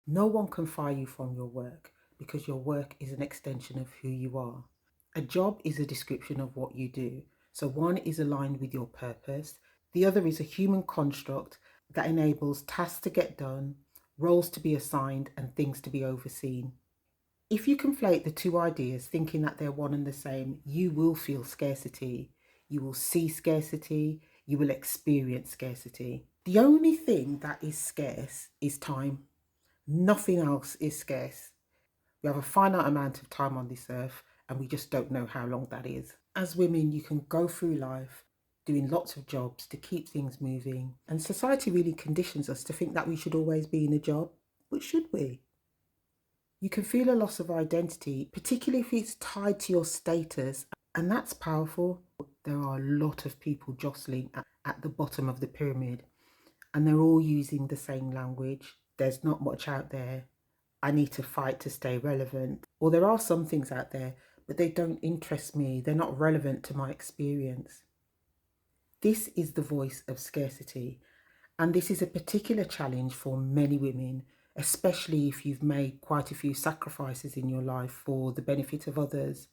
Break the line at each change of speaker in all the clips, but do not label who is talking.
No one can fire you from your work because your work is an extension of who you are. A job is a description of what you do. So one is aligned with your purpose, the other is a human construct that enables tasks to get done, roles to be assigned, and things to be overseen. If you conflate the two ideas thinking that they're one and the same, you will feel scarcity. You will see scarcity. You will experience scarcity. The only thing that is scarce is time. Nothing else is scarce. We have a finite amount of time on this earth and we just don't know how long that is. As women, you can go through life doing lots of jobs to keep things moving. And society really conditions us to think that we should always be in a job. But should we? You can feel a loss of identity, particularly if it's tied to your status, and that's powerful. There are a lot of people jostling at the bottom of the pyramid, and they're all using the same language. There's not much out there. I need to fight to stay relevant. Or there are some things out there, but they don't interest me. They're not relevant to my experience. This is the voice of scarcity. And this is a particular challenge for many women, especially if you've made quite a few sacrifices in your life for the benefit of others.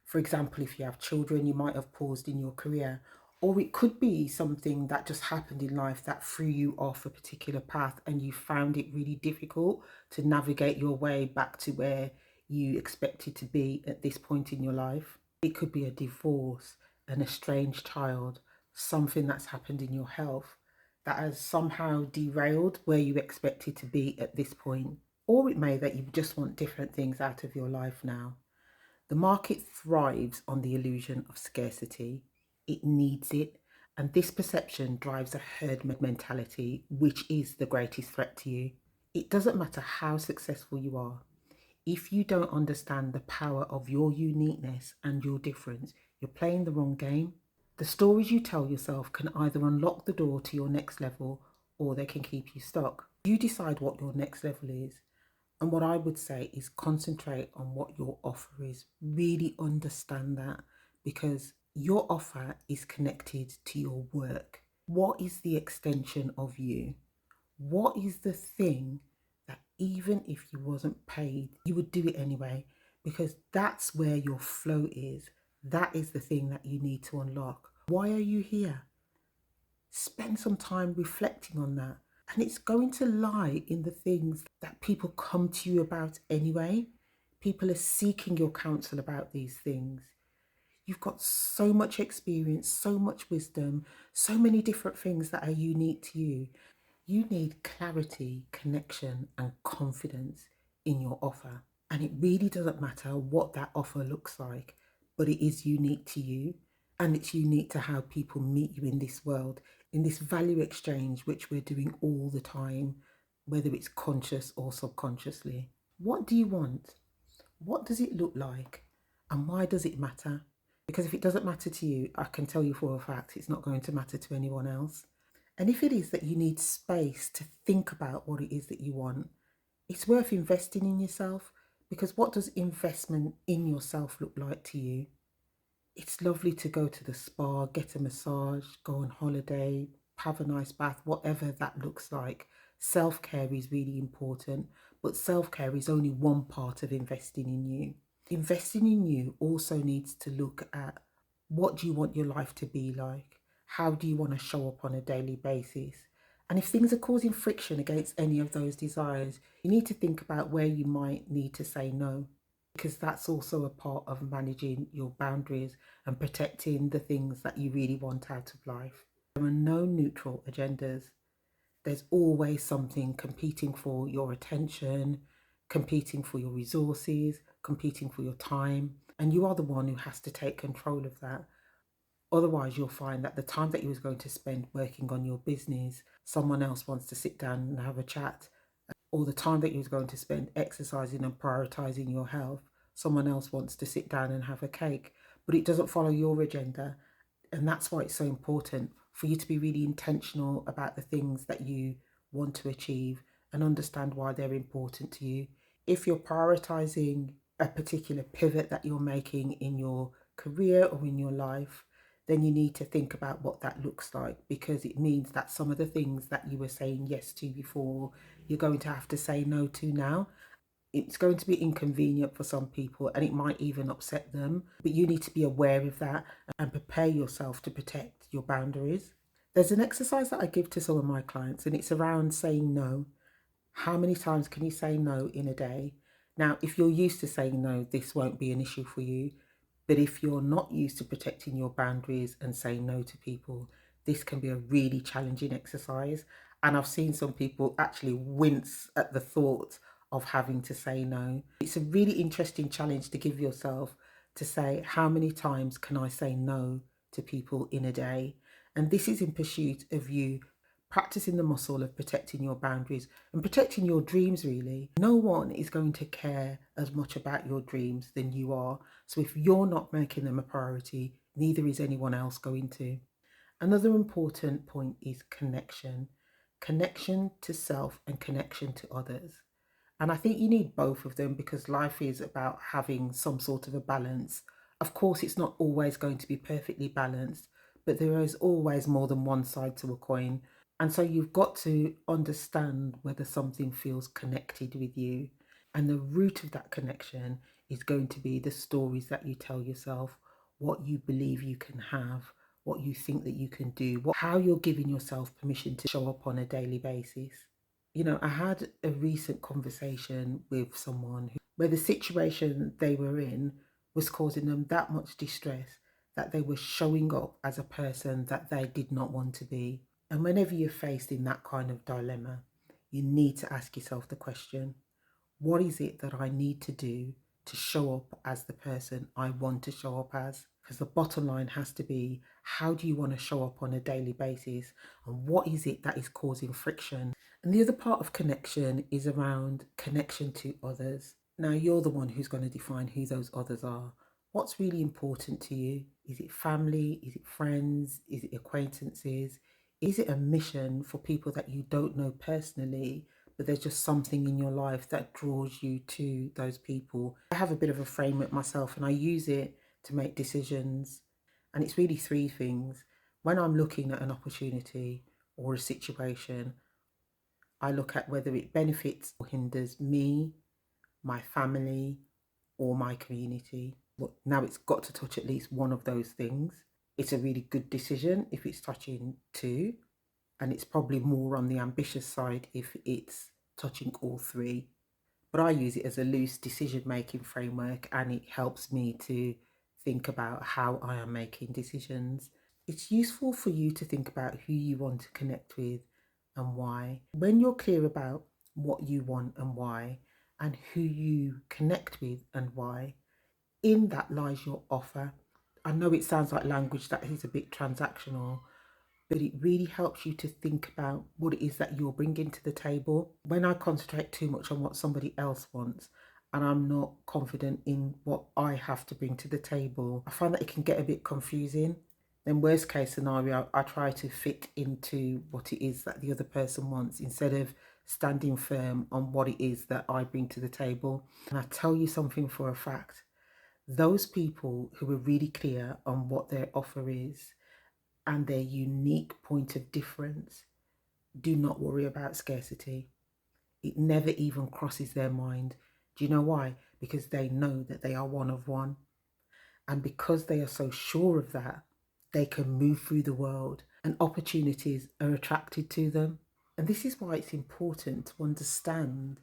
For example, if you have children, you might have paused in your career, or it could be something that just happened in life that threw you off a particular path and you found it really difficult to navigate your way back to where you expected to be at this point in your life. It could be a divorce, an estranged child, something that's happened in your health that has somehow derailed where you expected to be at this point. Or it may that you just want different things out of your life now. The market thrives on the illusion of scarcity. It needs it. And this perception drives a herd mentality, which is the greatest threat to you. It doesn't matter how successful you are. If you don't understand the power of your uniqueness and your difference, you're playing the wrong game. The stories you tell yourself can either unlock the door to your next level or they can keep you stuck. You decide what your next level is. And what I would say is concentrate on what your offer is. Really understand that because your offer is connected to your work. What is the extension of you? What is the thing that even if you wasn't paid, you would do it anyway? Because that's where your flow is. That is the thing that you need to unlock. Why are you here? Spend some time reflecting on that. And it's going to lie in the things that people come to you about anyway. People are seeking your counsel about these things. You've got so much experience, so much wisdom, so many different things that are unique to you. You need clarity, connection, and confidence in your offer. And it really doesn't matter what that offer looks like, but it is unique to you and it's unique to how people meet you in this world, in this value exchange, which we're doing all the time, whether it's conscious or subconsciously. What do you want? What does it look like? And why does it matter? Because if it doesn't matter to you, I can tell you for a fact it's not going to matter to anyone else. And if it is that you need space to think about what it is that you want, it's worth investing in yourself because what does investment in yourself look like to you? It's lovely to go to the spa, get a massage, go on holiday, have a nice bath, whatever that looks like. Self care is really important, but self care is only one part of investing in you. Investing in you also needs to look at what do you want your life to be like? How do you want to show up on a daily basis? And if things are causing friction against any of those desires, you need to think about where you might need to say no, because that's also a part of managing your boundaries and protecting the things that you really want out of life. There are no neutral agendas. There's always something competing for your attention, competing for your resources, competing for your time. And you are the one who has to take control of that. Otherwise, you'll find that the time that you was going to spend working on your business, someone else wants to sit down and have a chat. Or the time that you was going to spend exercising and prioritizing your health, someone else wants to sit down and have a cake. But it doesn't follow your agenda. And that's why it's so important for you to be really intentional about the things that you want to achieve and understand why they're important to you. If you're prioritizing a particular pivot that you're making in your career or in your life, then you need to think about what that looks like because it means that some of the things that you were saying yes to before, you're going to have to say no to now. It's going to be inconvenient for some people and it might even upset them, but you need to be aware of that and prepare yourself to protect your boundaries. There's an exercise that I give to some of my clients and it's around saying no. How many times can you say no in a day? Now, if you're used to saying no, this won't be an issue for you. But if you're not used to protecting your boundaries and saying no to people, this can be a really challenging exercise. And I've seen some people actually wince at the thought of having to say no. It's a really interesting challenge to give yourself to say, how many times can I say no to people in a day? And this is in pursuit of you practicing the muscle of protecting your boundaries and protecting your dreams, really. No one is going to care as much about your dreams than you are. So if you're not making them a priority, neither is anyone else going to. Another important point is connection. Connection to self and connection to others. And I think you need both of them because life is about having some sort of a balance. Of course, it's not always going to be perfectly balanced, but there is always more than one side to a coin. And so you've got to understand whether something feels connected with you. And the root of that connection is going to be the stories that you tell yourself, what you believe you can have, what you think that you can do, how you're giving yourself permission to show up on a daily basis. You know, I had a recent conversation with someone where the situation they were in was causing them that much distress that they were showing up as a person that they did not want to be. And whenever you're faced in that kind of dilemma, you need to ask yourself the question, what is it that I need to do to show up as the person I want to show up as? Because the bottom line has to be, how do you want to show up on a daily basis? And what is it that is causing friction? And the other part of connection is around connection to others. Now, you're the one who's going to define who those others are. What's really important to you? Is it family? Is it friends? Is it acquaintances? Is it a mission for people that you don't know personally, but there's just something in your life that draws you to those people? I have a bit of a framework myself and I use it to make decisions. And it's really three things. When I'm looking at an opportunity or a situation, I look at whether it benefits or hinders me, my family, or my community. Well, now it's got to touch at least one of those things. It's a really good decision if it's touching two, and it's probably more on the ambitious side if it's touching all three. But I use it as a loose decision making framework and it helps me to think about how I am making decisions. It's useful for you to think about who you want to connect with and why. When you're clear about what you want and why, and who you connect with and why, in that lies your offer. I know it sounds like language that is a bit transactional, but it really helps you to think about what it is that you're bringing to the table. When I concentrate too much on what somebody else wants and I'm not confident in what I have to bring to the table, I find that it can get a bit confusing. Then worst case scenario, I try to fit into what it is that the other person wants instead of standing firm on what it is that I bring to the table. And I tell you something for a fact, those people who are really clear on what their offer is and their unique point of difference do not worry about scarcity. It never even crosses their mind. Do you know why? Because they know that they are one of one. And because they are so sure of that, they can move through the world and opportunities are attracted to them. And this is why it's important to understand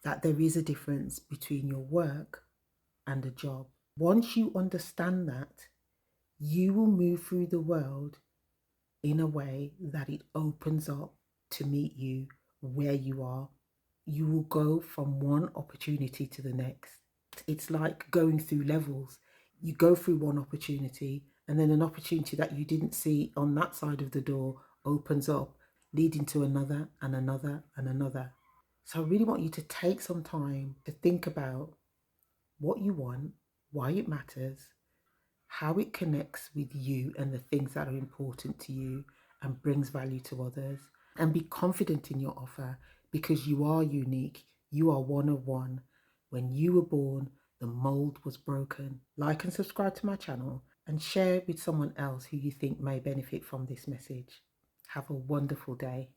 that there is a difference between your work and a job. Once you understand that, you will move through the world in a way that it opens up to meet you where you are. You will go from one opportunity to the next. It's like going through levels. You go through one opportunity, and then an opportunity that you didn't see on that side of the door opens up, leading to another and another and another. So I really want you to take some time to think about what you want, why it matters, how it connects with you and the things that are important to you and brings value to others. And be confident in your offer because you are unique. You are one of one. When you were born, the mold was broken. Like and subscribe to my channel and share it with someone else who you think may benefit from this message. Have a wonderful day.